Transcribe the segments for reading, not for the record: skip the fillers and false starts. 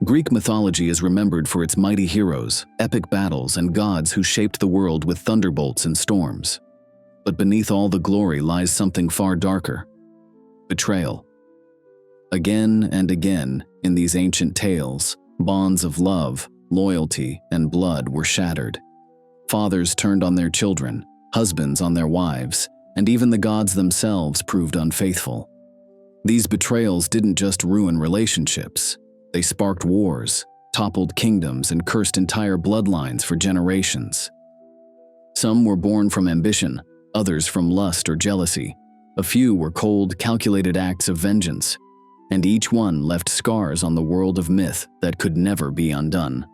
Greek mythology is remembered for its mighty heroes, epic battles, and gods who shaped the world with thunderbolts and storms. But beneath all the glory lies something far darker: betrayal. Again and again, in these ancient tales, bonds of love, loyalty, and blood were shattered. Fathers turned on their children, husbands on their wives, and even the gods themselves proved unfaithful. These betrayals didn't just ruin relationships. They sparked wars, toppled kingdoms, and cursed entire bloodlines for generations. Some were born from ambition, others from lust or jealousy. A few were cold, calculated acts of vengeance, and each one left scars on the world of myth that could never be undone.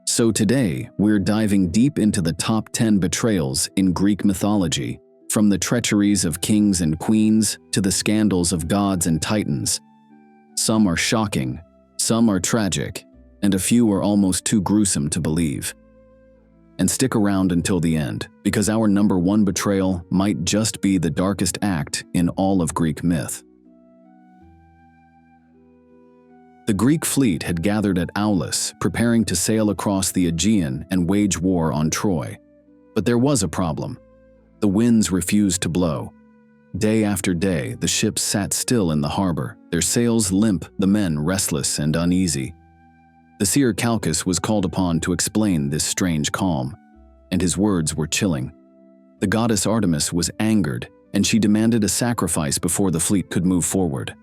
So today, we're diving deep into the top 10 betrayals in Greek mythology, from the treacheries of kings and queens to the scandals of gods and titans. Some are shocking, some are tragic, and a few are almost too gruesome to believe. And stick around until the end, because our number 1 betrayal might just be the darkest act in all of Greek myth. The Greek fleet had gathered at Aulis, preparing to sail across the Aegean and wage war on Troy. But there was a problem. The winds refused to blow. Day after day, the ships sat still in the harbor, their sails limp, the men restless and uneasy. The seer Calchas was called upon to explain this strange calm, and his words were chilling. The goddess Artemis was angered, and she demanded a sacrifice before the fleet could move forward.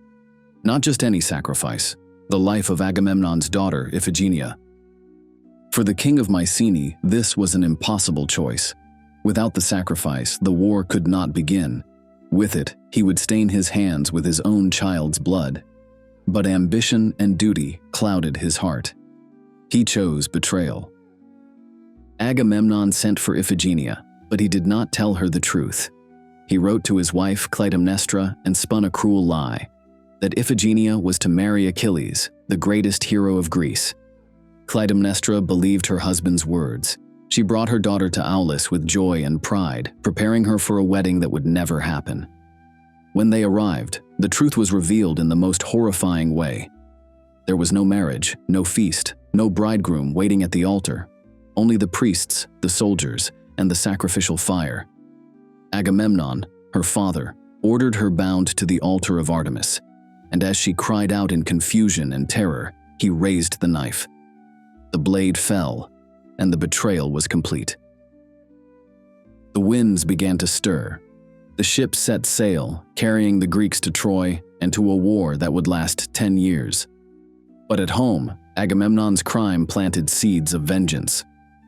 Not just any sacrifice, the life of Agamemnon's daughter, Iphigenia. For the king of Mycenae, this was an impossible choice. Without the sacrifice, the war could not begin. With it, he would stain his hands with his own child's blood. But ambition and duty clouded his heart. He chose betrayal. Agamemnon sent for Iphigenia, but he did not tell her the truth. He wrote to his wife Clytemnestra and spun a cruel lie, that Iphigenia was to marry Achilles, the greatest hero of Greece. Clytemnestra believed her husband's words. She brought her daughter to Aulis with joy and pride, preparing her for a wedding that would never happen. When they arrived, the truth was revealed in the most horrifying way. There was no marriage, no feast, no bridegroom waiting at the altar, only the priests, the soldiers, and the sacrificial fire. Agamemnon, her father, ordered her bound to the altar of Artemis, and as she cried out in confusion and terror, he raised the knife. The blade fell, and the betrayal was complete. The winds began to stir. The ships set sail, carrying the Greeks to Troy and to a war that would last 10 years. But at home, Agamemnon's crime planted seeds of vengeance.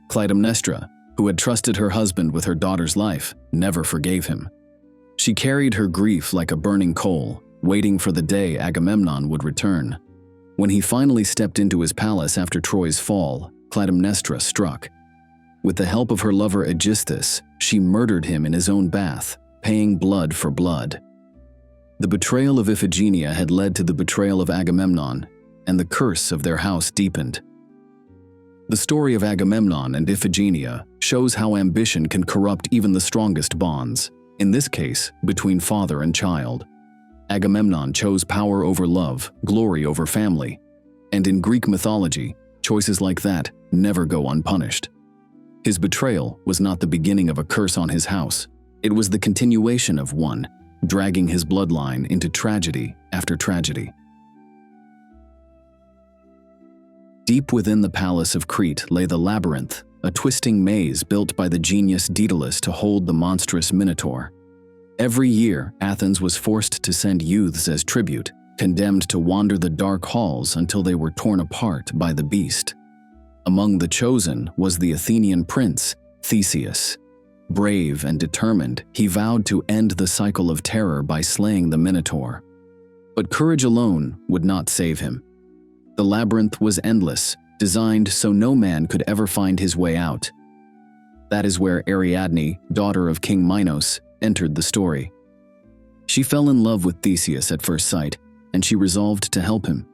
Clytemnestra, who had trusted her husband with her daughter's life, never forgave him. She carried her grief like a burning coal, waiting for the day Agamemnon would return. When he finally stepped into his palace after Troy's fall, Clytemnestra struck. With the help of her lover Aegisthus, she murdered him in his own bath, paying blood for blood. The betrayal of Iphigenia had led to the betrayal of Agamemnon, and the curse of their house deepened. The story of Agamemnon and Iphigenia shows how ambition can corrupt even the strongest bonds, in this case, between father and child. Agamemnon chose power over love, glory over family, and in Greek mythology, choices like that never go unpunished. His betrayal was not the beginning of a curse on his house. It was the continuation of one, dragging his bloodline into tragedy after tragedy. Deep within the palace of Crete lay the labyrinth, a twisting maze built by the genius Daedalus to hold the monstrous Minotaur. Every year, Athens was forced to send youths as tribute, condemned to wander the dark halls until they were torn apart by the beast. Among the chosen was the Athenian prince, Theseus. Brave and determined, he vowed to end the cycle of terror by slaying the Minotaur. But courage alone would not save him. The labyrinth was endless, designed so no man could ever find his way out. That is where Ariadne, daughter of King Minos, entered the story. She fell in love with Theseus at first sight, and she resolved to help him.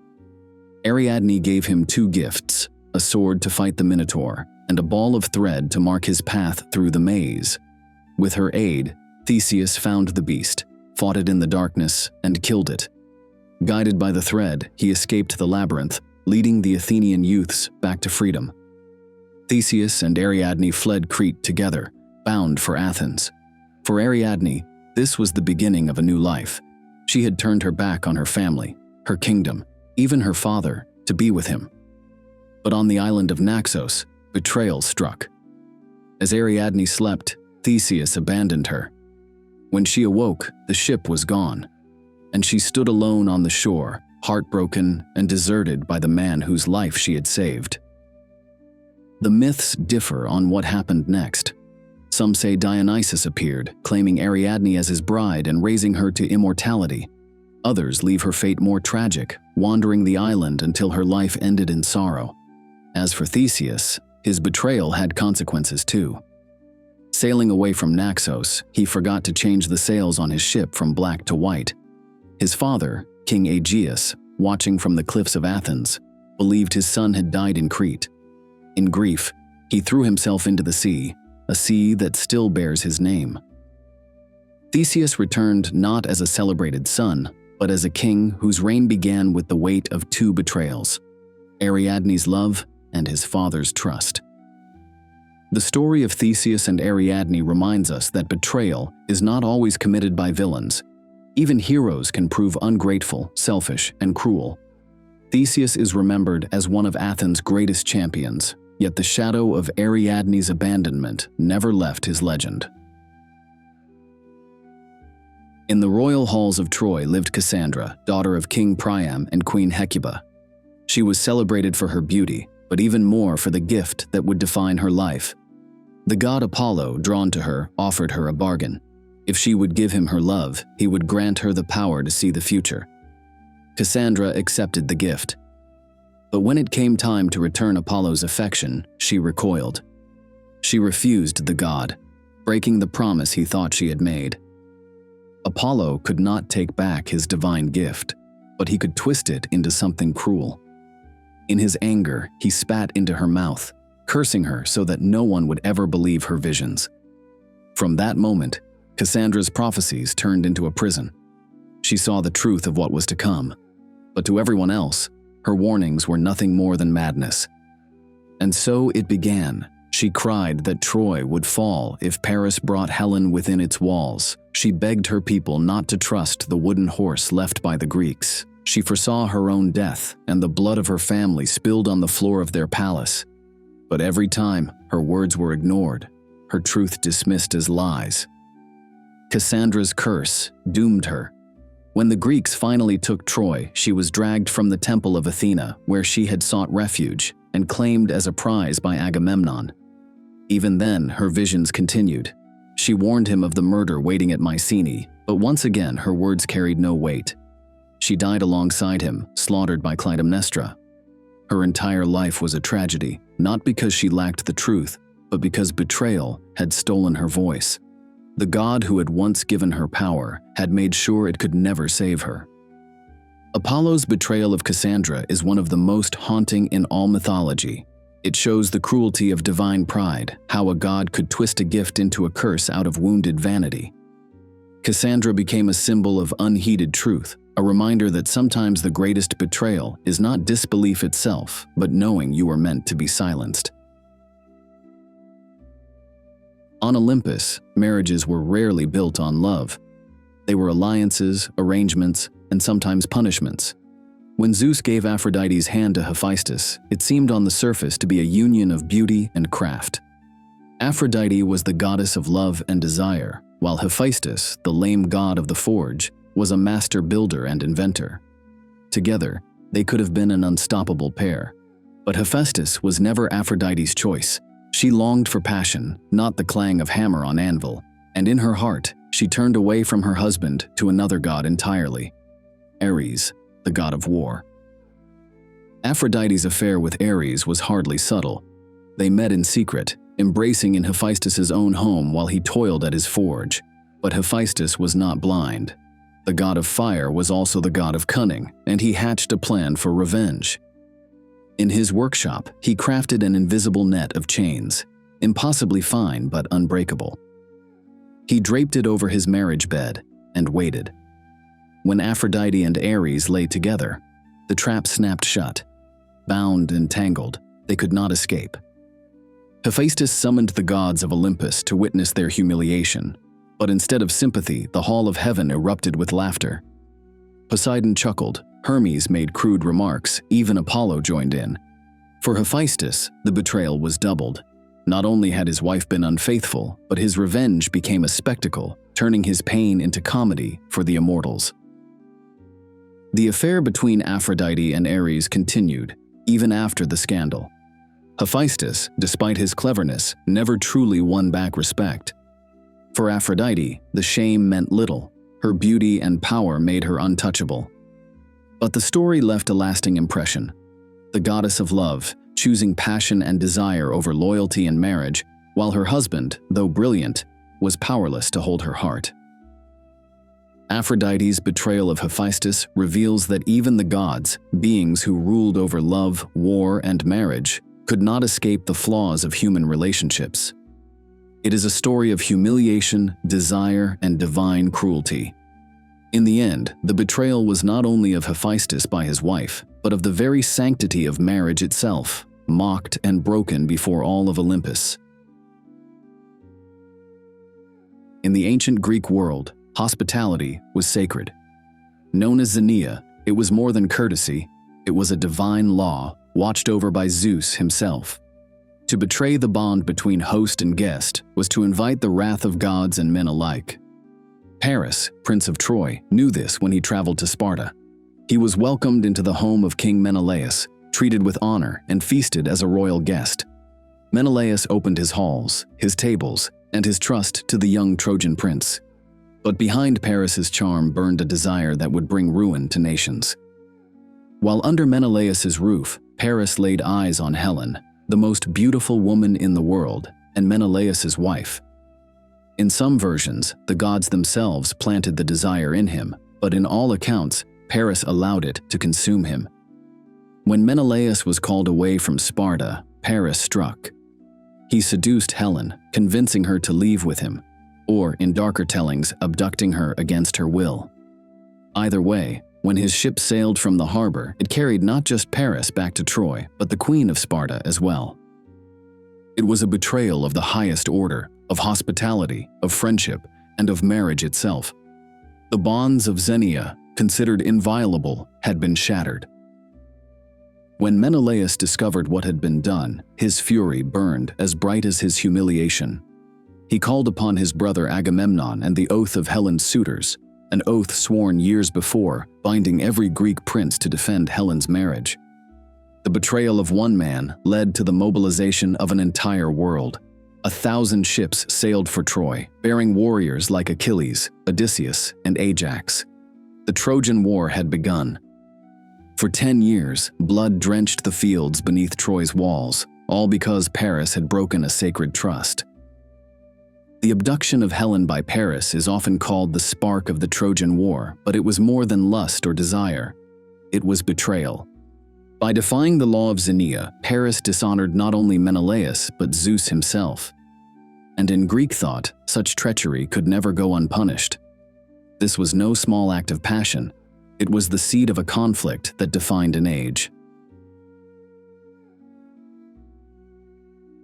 Ariadne gave him 2 gifts, a sword to fight the Minotaur, and a ball of thread to mark his path through the maze. With her aid, Theseus found the beast, fought it in the darkness, and killed it. Guided by the thread, he escaped the labyrinth, leading the Athenian youths back to freedom. Theseus and Ariadne fled Crete together, bound for Athens. For Ariadne, this was the beginning of a new life. She had turned her back on her family, her kingdom, even her father, to be with him. But on the island of Naxos, betrayal struck. As Ariadne slept, Theseus abandoned her. When she awoke, the ship was gone, and she stood alone on the shore, heartbroken and deserted by the man whose life she had saved. The myths differ on what happened next. Some say Dionysus appeared, claiming Ariadne as his bride and raising her to immortality. Others leave her fate more tragic, wandering the island until her life ended in sorrow. As for Theseus, his betrayal had consequences too. Sailing away from Naxos, he forgot to change the sails on his ship from black to white. His father, King Aegeus, watching from the cliffs of Athens, believed his son had died in Crete. In grief, he threw himself into the sea, a sea that still bears his name. Theseus returned not as a celebrated son, but as a king whose reign began with the weight of two betrayals: Ariadne's love and his father's trust. The story of Theseus and Ariadne reminds us that betrayal is not always committed by villains. Even heroes can prove ungrateful, selfish, and cruel. Theseus is remembered as one of Athens' greatest champions, yet the shadow of Ariadne's abandonment never left his legend. In the royal halls of Troy lived Cassandra, daughter of King Priam and Queen Hecuba. She was celebrated for her beauty, but even more for the gift that would define her life. The god Apollo, drawn to her, offered her a bargain. If she would give him her love, he would grant her the power to see the future. Cassandra accepted the gift. But when it came time to return Apollo's affection, she recoiled. She refused the god, breaking the promise he thought she had made. Apollo could not take back his divine gift, but he could twist it into something cruel. In his anger, he spat into her mouth, cursing her so that no one would ever believe her visions. From that moment, Cassandra's prophecies turned into a prison. She saw the truth of what was to come, but to everyone else, her warnings were nothing more than madness. And so it began. She cried that Troy would fall if Paris brought Helen within its walls. She begged her people not to trust the wooden horse left by the Greeks. She foresaw her own death and the blood of her family spilled on the floor of their palace. But every time, her words were ignored, her truth dismissed as lies. Cassandra's curse doomed her. When the Greeks finally took Troy, she was dragged from the temple of Athena, where she had sought refuge, and claimed as a prize by Agamemnon. Even then, her visions continued. She warned him of the murder waiting at Mycenae, but once again her words carried no weight. She died alongside him, slaughtered by Clytemnestra. Her entire life was a tragedy, not because she lacked the truth, but because betrayal had stolen her voice. The god who had once given her power had made sure it could never save her. Apollo's betrayal of Cassandra is one of the most haunting in all mythology. It shows the cruelty of divine pride, how a god could twist a gift into a curse out of wounded vanity. Cassandra became a symbol of unheeded truth, a reminder that sometimes the greatest betrayal is not disbelief itself, but knowing you are meant to be silenced. On Olympus, marriages were rarely built on love. They were alliances, arrangements, and sometimes punishments. When Zeus gave Aphrodite's hand to Hephaestus, it seemed on the surface to be a union of beauty and craft. Aphrodite was the goddess of love and desire, while Hephaestus, the lame god of the forge, was a master builder and inventor. Together, they could have been an unstoppable pair. But Hephaestus was never Aphrodite's choice. She longed for passion, not the clang of hammer on anvil, and in her heart, she turned away from her husband to another god entirely, Ares, the god of war. Aphrodite's affair with Ares was hardly subtle. They met in secret, embracing in Hephaestus's own home while he toiled at his forge. But Hephaestus was not blind. The god of fire was also the god of cunning, and he hatched a plan for revenge. In his workshop, he crafted an invisible net of chains, impossibly fine but unbreakable. He draped it over his marriage bed and waited. When Aphrodite and Ares lay together, the trap snapped shut. bound and tangled. They could not escape. Hephaestus summoned the gods of Olympus to witness their humiliation, but instead of sympathy, the hall of heaven erupted with laughter. Poseidon chuckled, Hermes made crude remarks, even Apollo joined in. For Hephaestus, the betrayal was doubled. Not only had his wife been unfaithful, but his revenge became a spectacle, turning his pain into comedy for the immortals. The affair between Aphrodite and Ares continued, even after the scandal. Hephaestus, despite his cleverness, never truly won back respect. For Aphrodite, the shame meant little. Her beauty and power made her untouchable. But the story left a lasting impression. The goddess of love, choosing passion and desire over loyalty and marriage, while her husband, though brilliant, was powerless to hold her heart. Aphrodite's betrayal of Hephaestus reveals that even the gods, beings who ruled over love, war, and marriage, could not escape the flaws of human relationships. It is a story of humiliation, desire, and divine cruelty. In the end, the betrayal was not only of Hephaestus by his wife, but of the very sanctity of marriage itself, mocked and broken before all of Olympus. In the ancient Greek world, hospitality was sacred. Known as Xenia, it was more than courtesy, it was a divine law watched over by Zeus himself. To betray the bond between host and guest was to invite the wrath of gods and men alike. Paris, Prince of Troy, knew this when he traveled to Sparta. He was welcomed into the home of King Menelaus, treated with honor, and feasted as a royal guest. Menelaus opened his halls, his tables, and his trust to the young Trojan prince. But behind Paris's charm burned a desire that would bring ruin to nations. While under Menelaus's roof, Paris laid eyes on Helen, the most beautiful woman in the world, and Menelaus's wife. In some versions, the gods themselves planted the desire in him, but in all accounts, Paris allowed it to consume him. When Menelaus was called away from Sparta, Paris struck. He seduced Helen, convincing her to leave with him, or, in darker tellings, abducting her against her will. Either way, when his ship sailed from the harbor, it carried not just Paris back to Troy, but the Queen of Sparta as well. It was a betrayal of the highest order, of hospitality, of friendship, and of marriage itself. The bonds of Xenia, considered inviolable, had been shattered. When Menelaus discovered what had been done, his fury burned as bright as his humiliation. He called upon his brother Agamemnon and the oath of Helen's suitors, an oath sworn years before, binding every Greek prince to defend Helen's marriage. The betrayal of one man led to the mobilization of an entire world. 1,000 ships sailed for Troy, bearing warriors like Achilles, Odysseus, and Ajax. The Trojan War had begun. For 10 years, blood drenched the fields beneath Troy's walls, all because Paris had broken a sacred trust. The abduction of Helen by Paris is often called the spark of the Trojan War, but it was more than lust or desire. It was betrayal. By defying the law of Xenia, Paris dishonored not only Menelaus, but Zeus himself. And in Greek thought, such treachery could never go unpunished. This was no small act of passion. It was the seed of a conflict that defined an age.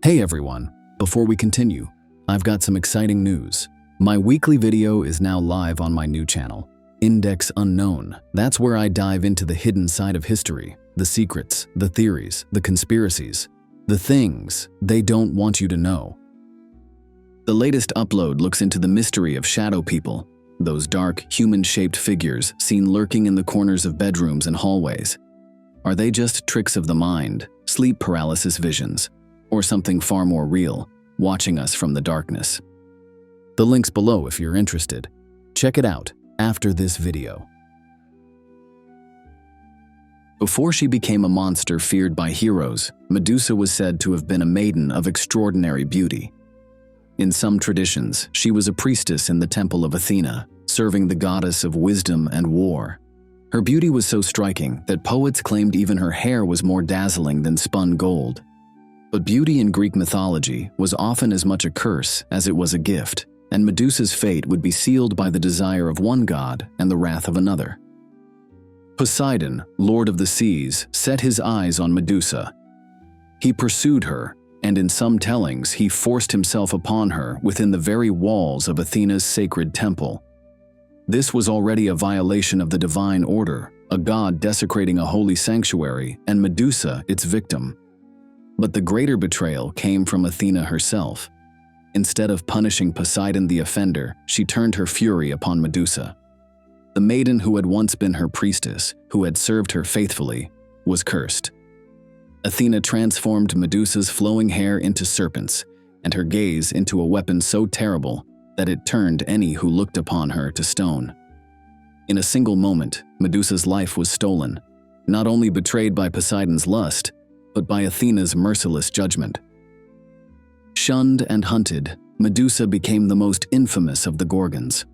Hey everyone, before we continue, I've got some exciting news. My weekly video is now live on my new channel, Index Unknown. That's where I dive into the hidden side of history, the secrets, the theories, the conspiracies, the things they don't want you to know. The latest upload looks into the mystery of shadow people, those dark, human-shaped figures seen lurking in the corners of bedrooms and hallways. Are they just tricks of the mind, sleep paralysis visions, or something far more real, watching us from the darkness? The link's below if you're interested. Check it out after this video. Before she became a monster feared by heroes, Medusa was said to have been a maiden of extraordinary beauty. In some traditions, she was a priestess in the temple of Athena, serving the goddess of wisdom and war. Her beauty was so striking that poets claimed even her hair was more dazzling than spun gold. But beauty in Greek mythology was often as much a curse as it was a gift, and Medusa's fate would be sealed by the desire of one god and the wrath of another. Poseidon, lord of the seas, set his eyes on Medusa. He pursued her, and in some tellings he forced himself upon her within the very walls of Athena's sacred temple. This was already a violation of the divine order, a god desecrating a holy sanctuary, and Medusa its victim. But the greater betrayal came from Athena herself. Instead of punishing Poseidon the offender, she turned her fury upon Medusa. The maiden who had once been her priestess, who had served her faithfully, was cursed. Athena transformed Medusa's flowing hair into serpents, and her gaze into a weapon so terrible that it turned any who looked upon her to stone. In a single moment, Medusa's life was stolen, not only betrayed by Poseidon's lust, but by Athena's merciless judgment. Shunned and hunted, Medusa became the most infamous of the Gorgons.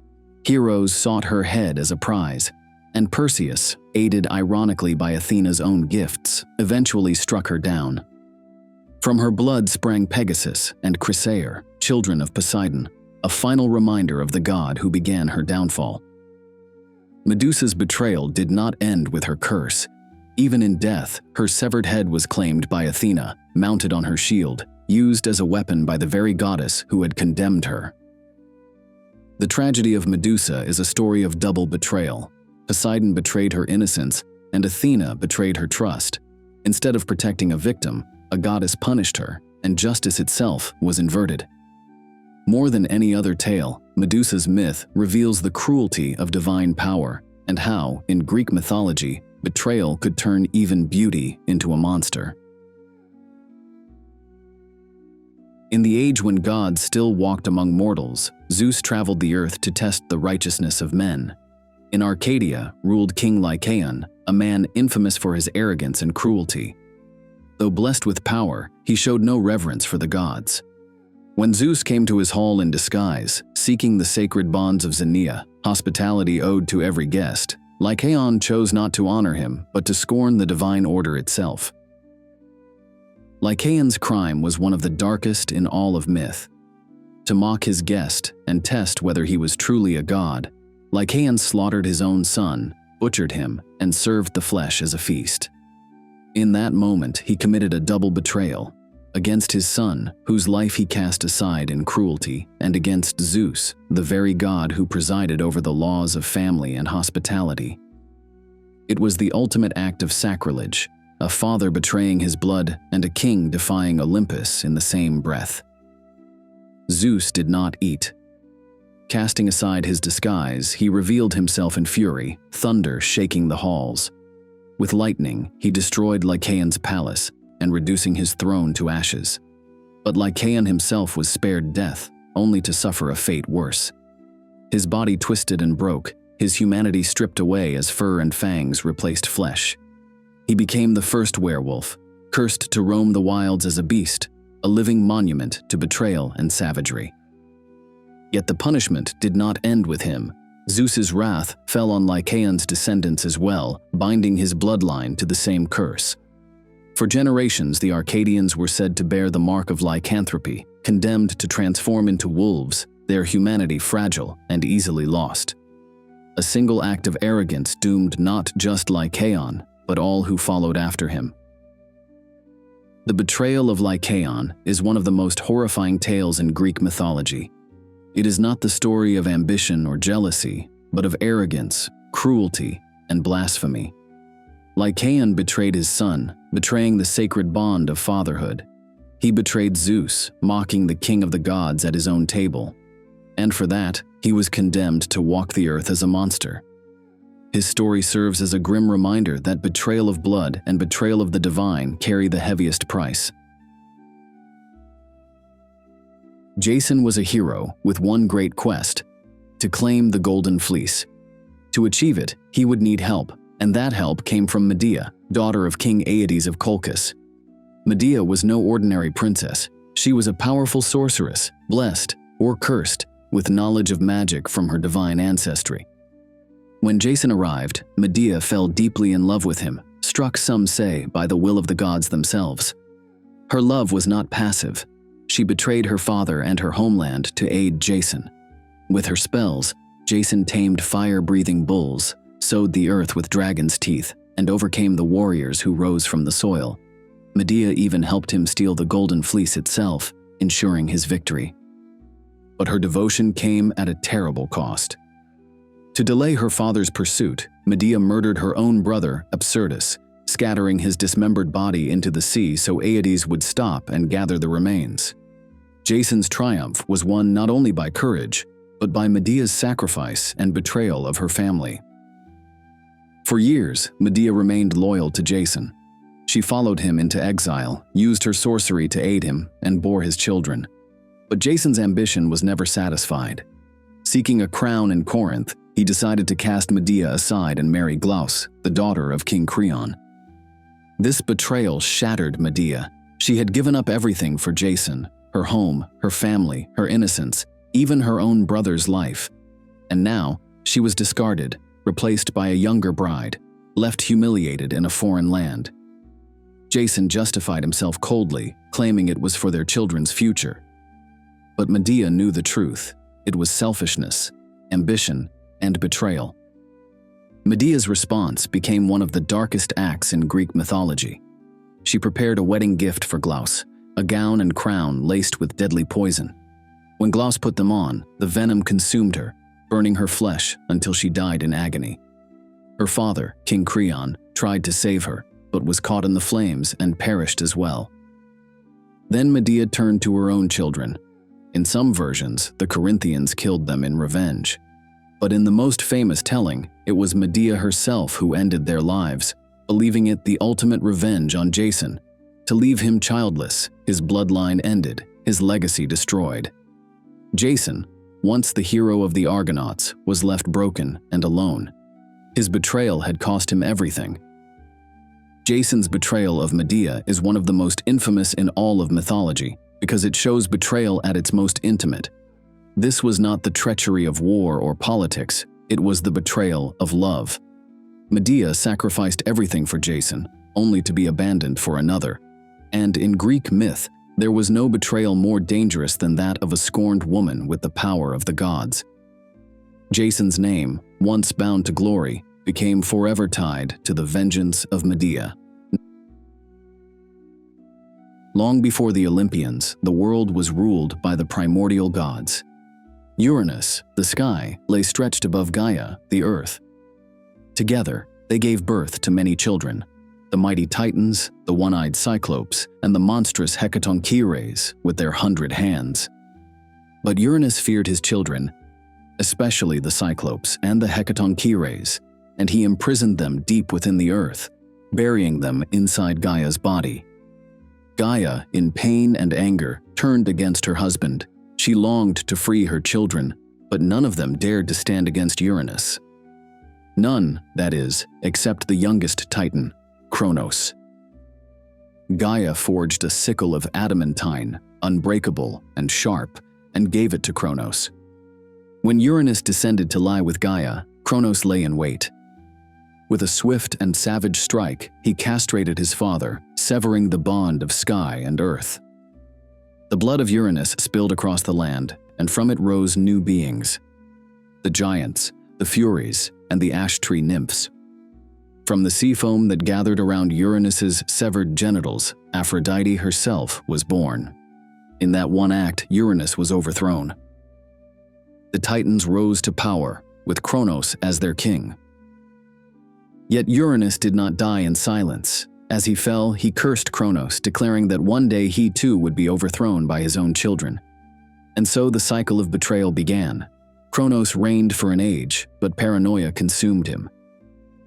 Heroes sought her head as a prize, and Perseus, aided ironically by Athena's own gifts, eventually struck her down. From her blood sprang Pegasus and Chrysaor, children of Poseidon, a final reminder of the god who began her downfall. Medusa's betrayal did not end with her curse. Even in death, her severed head was claimed by Athena, mounted on her shield, used as a weapon by the very goddess who had condemned her. The tragedy of Medusa is a story of double betrayal. Poseidon betrayed her innocence, and Athena betrayed her trust. Instead of protecting a victim, a goddess punished her, and justice itself was inverted. More than any other tale, Medusa's myth reveals the cruelty of divine power and how, in Greek mythology, betrayal could turn even beauty into a monster. In the age when gods still walked among mortals, Zeus traveled the earth to test the righteousness of men. In Arcadia ruled King Lycaon, a man infamous for his arrogance and cruelty. Though blessed with power, he showed no reverence for the gods. When Zeus came to his hall in disguise, seeking the sacred bonds of Xenia, hospitality owed to every guest, Lycaon chose not to honor him, but to scorn the divine order itself. Lycaon's crime was one of the darkest in all of myth. To mock his guest and test whether he was truly a god, Lycaon slaughtered his own son, butchered him, and served the flesh as a feast. In that moment, he committed a double betrayal, against his son, whose life he cast aside in cruelty, and against Zeus, the very god who presided over the laws of family and hospitality. It was the ultimate act of sacrilege, a father betraying his blood and a king defying Olympus in the same breath. Zeus did not eat. Casting aside his disguise, he revealed himself in fury, thunder shaking the halls. With lightning, he destroyed Lycaon's palace, and reducing his throne to ashes. But Lycaon himself was spared death, only to suffer a fate worse. His body twisted and broke, his humanity stripped away as fur and fangs replaced flesh. He became the first werewolf, cursed to roam the wilds as a beast, a living monument to betrayal and savagery. Yet the punishment did not end with him. Zeus's wrath fell on Lycaon's descendants as well, binding his bloodline to the same curse. For generations, the Arcadians were said to bear the mark of lycanthropy, condemned to transform into wolves, their humanity fragile and easily lost. A single act of arrogance doomed not just Lycaon, but all who followed after him. The betrayal of Lycaon is one of the most horrifying tales in Greek mythology. It is not the story of ambition or jealousy, but of arrogance, cruelty, and blasphemy. Lycaon betrayed his son, betraying the sacred bond of fatherhood. He betrayed Zeus, mocking the king of the gods at his own table. And for that, he was condemned to walk the earth as a monster. His story serves as a grim reminder that betrayal of blood and betrayal of the divine carry the heaviest price. Jason was a hero with one great quest: to claim the Golden Fleece. To achieve it, he would need help, and that help came from Medea, daughter of King Aides of Colchis. Medea was no ordinary princess. She was a powerful sorceress, blessed or cursed, with knowledge of magic from her divine ancestry. When Jason arrived, Medea fell deeply in love with him, struck, some say, by the will of the gods themselves. Her love was not passive. She betrayed her father and her homeland to aid Jason. With her spells, Jason tamed fire-breathing bulls, sowed the earth with dragon's teeth and overcame the warriors who rose from the soil. Medea even helped him steal the golden fleece itself, ensuring his victory. But her devotion came at a terrible cost. To delay her father's pursuit, Medea murdered her own brother, Absyrtus, scattering his dismembered body into the sea so Aides would stop and gather the remains. Jason's triumph was won not only by courage, but by Medea's sacrifice and betrayal of her family. For years, Medea remained loyal to Jason. She followed him into exile, used her sorcery to aid him, and bore his children. But Jason's ambition was never satisfied. Seeking a crown in Corinth, he decided to cast Medea aside and marry Glauce, the daughter of King Creon. This betrayal shattered Medea. She had given up everything for Jason, her home, her family, her innocence, even her own brother's life. And now, she was discarded, replaced by a younger bride, left humiliated in a foreign land. Jason justified himself coldly, claiming it was for their children's future. But Medea knew the truth. It was selfishness, ambition, and betrayal. Medea's response became one of the darkest acts in Greek mythology. She prepared a wedding gift for Glauce, a gown and crown laced with deadly poison. When Glauce put them on, the venom consumed her, burning her flesh until she died in agony. Her father, King Creon, tried to save her, but was caught in the flames and perished as well. Then Medea turned to her own children. In some versions, the Corinthians killed them in revenge. But in the most famous telling, it was Medea herself who ended their lives, believing it the ultimate revenge on Jason. To leave him childless, his bloodline ended, his legacy destroyed. Jason, once the hero of the Argonauts, was left broken and alone. His betrayal had cost him everything. Jason's betrayal of Medea is one of the most infamous in all of mythology because it shows betrayal at its most intimate. This was not the treachery of war or politics, it was the betrayal of love. Medea sacrificed everything for Jason, only to be abandoned for another. And in Greek myth, there was no betrayal more dangerous than that of a scorned woman with the power of the gods. Jason's name, once bound to glory, became forever tied to the vengeance of Medea. Long before the Olympians, the world was ruled by the primordial gods. Uranus, the sky, lay stretched above Gaia, the earth. Together, they gave birth to many children: the mighty Titans, the one-eyed Cyclopes, and the monstrous Hecatoncheires with their 100 hands. But Uranus feared his children, especially the Cyclopes and the Hecatoncheires, and he imprisoned them deep within the earth, burying them inside Gaia's body. Gaia, in pain and anger, turned against her husband. She longed to free her children, but none of them dared to stand against Uranus. None, that is, except the youngest Titan, Kronos. Gaia forged a sickle of adamantine, unbreakable and sharp, and gave it to Kronos. When Uranus descended to lie with Gaia, Kronos lay in wait. With a swift and savage strike, he castrated his father, severing the bond of sky and earth. The blood of Uranus spilled across the land, and from it rose new beings: the giants, the Furies, and the ash tree nymphs. From the sea foam that gathered around Uranus's severed genitals, Aphrodite herself was born. In that one act, Uranus was overthrown. The Titans rose to power, with Kronos as their king. Yet Uranus did not die in silence. As he fell, he cursed Kronos, declaring that one day he too would be overthrown by his own children. And so the cycle of betrayal began. Kronos reigned for an age, but paranoia consumed him.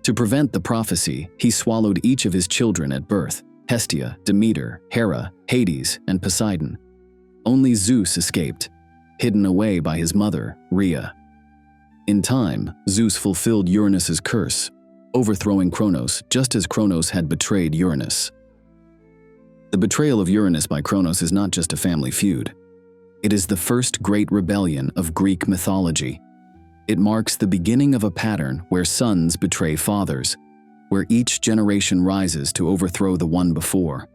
To prevent the prophecy, he swallowed each of his children at birth: Hestia, Demeter, Hera, Hades, and Poseidon. Only Zeus escaped, hidden away by his mother, Rhea. In time, Zeus fulfilled Uranus's curse, overthrowing Kronos just as Kronos had betrayed Uranus. The betrayal of Uranus by Kronos is not just a family feud. It is the first great rebellion of Greek mythology. It marks the beginning of a pattern where sons betray fathers, where each generation rises to overthrow the one before.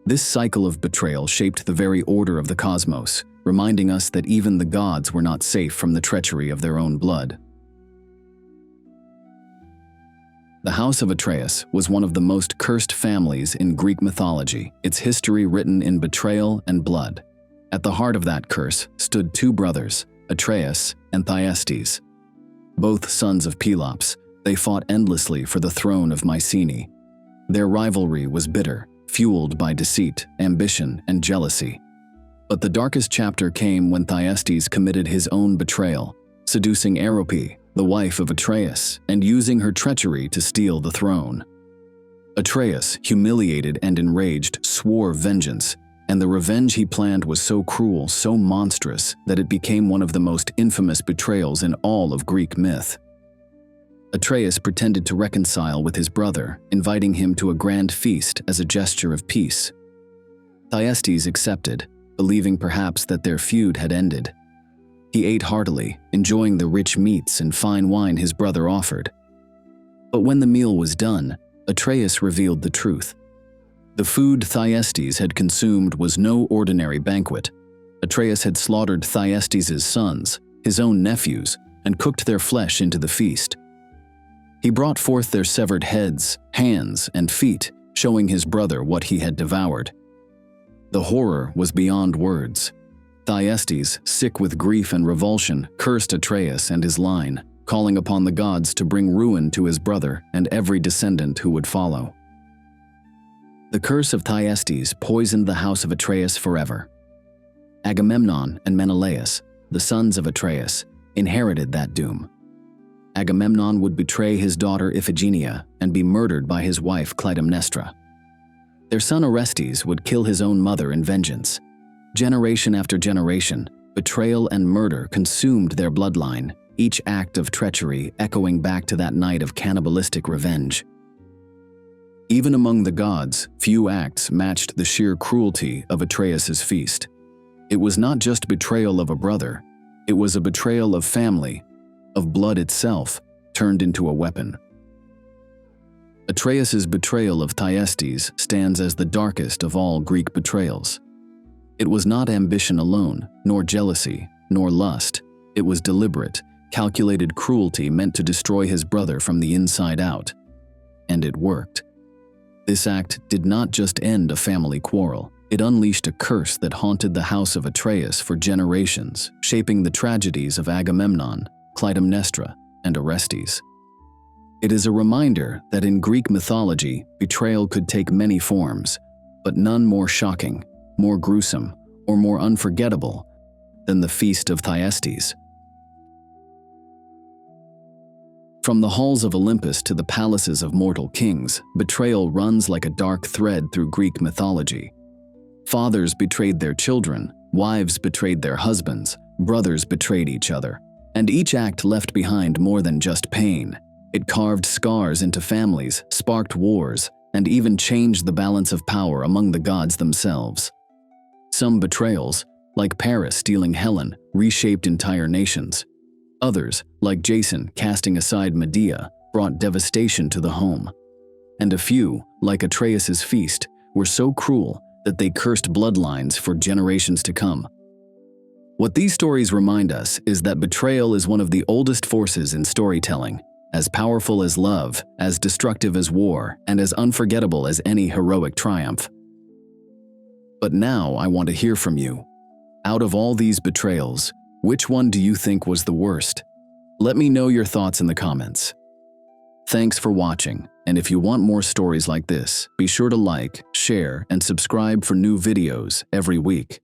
This cycle of betrayal shaped the very order of the cosmos, reminding us that even the gods were not safe from the treachery of their own blood. The house of Atreus was one of the most cursed families in Greek mythology, its history written in betrayal and blood. At the heart of that curse stood two brothers, Atreus and Thyestes. Both sons of Pelops, they fought endlessly for the throne of Mycenae. Their rivalry was bitter, fueled by deceit, ambition, and jealousy. But the darkest chapter came when Thyestes committed his own betrayal, seducing Ariadne, the wife of Atreus, and using her treachery to steal the throne. Atreus, humiliated and enraged, swore vengeance, and the revenge he planned was so cruel, so monstrous, that it became one of the most infamous betrayals in all of Greek myth. Atreus pretended to reconcile with his brother, inviting him to a grand feast as a gesture of peace. Thyestes accepted, believing perhaps that their feud had ended. He ate heartily, enjoying the rich meats and fine wine his brother offered. But when the meal was done, Atreus revealed the truth. The food Thyestes had consumed was no ordinary banquet. Atreus had slaughtered Thyestes' sons, his own nephews, and cooked their flesh into the feast. He brought forth their severed heads, hands, and feet, showing his brother what he had devoured. The horror was beyond words. Thyestes, sick with grief and revulsion, cursed Atreus and his line, calling upon the gods to bring ruin to his brother and every descendant who would follow. The curse of Thyestes poisoned the house of Atreus forever. Agamemnon and Menelaus, the sons of Atreus, inherited that doom. Agamemnon would betray his daughter Iphigenia and be murdered by his wife Clytemnestra. Their son Orestes would kill his own mother in vengeance. Generation after generation, betrayal and murder consumed their bloodline, each act of treachery echoing back to that night of cannibalistic revenge. Even among the gods, few acts matched the sheer cruelty of Atreus' feast. It was not just betrayal of a brother, it was a betrayal of family, of blood itself, turned into a weapon. Atreus' betrayal of Thyestes stands as the darkest of all Greek betrayals. It was not ambition alone, nor jealousy, nor lust. It was deliberate, calculated cruelty meant to destroy his brother from the inside out. And it worked. This act did not just end a family quarrel. It unleashed a curse that haunted the house of Atreus for generations, shaping the tragedies of Agamemnon, Clytemnestra, and Orestes. It is a reminder that in Greek mythology, betrayal could take many forms, but none more shocking, more gruesome, or more unforgettable than the feast of Thyestes. From the halls of Olympus to the palaces of mortal kings, betrayal runs like a dark thread through Greek mythology. Fathers betrayed their children, wives betrayed their husbands, brothers betrayed each other, and each act left behind more than just pain. It carved scars into families, sparked wars, and even changed the balance of power among the gods themselves. Some betrayals, like Paris stealing Helen, reshaped entire nations. Others, like Jason casting aside Medea, brought devastation to the home. And a few, like Atreus' feast, were so cruel that they cursed bloodlines for generations to come. What these stories remind us is that betrayal is one of the oldest forces in storytelling, as powerful as love, as destructive as war, and as unforgettable as any heroic triumph. But now I want to hear from you. Out of all these betrayals, which one do you think was the worst? Let me know your thoughts in the comments. Thanks for watching, and if you want more stories like this, be sure to like, share, and subscribe for new videos every week.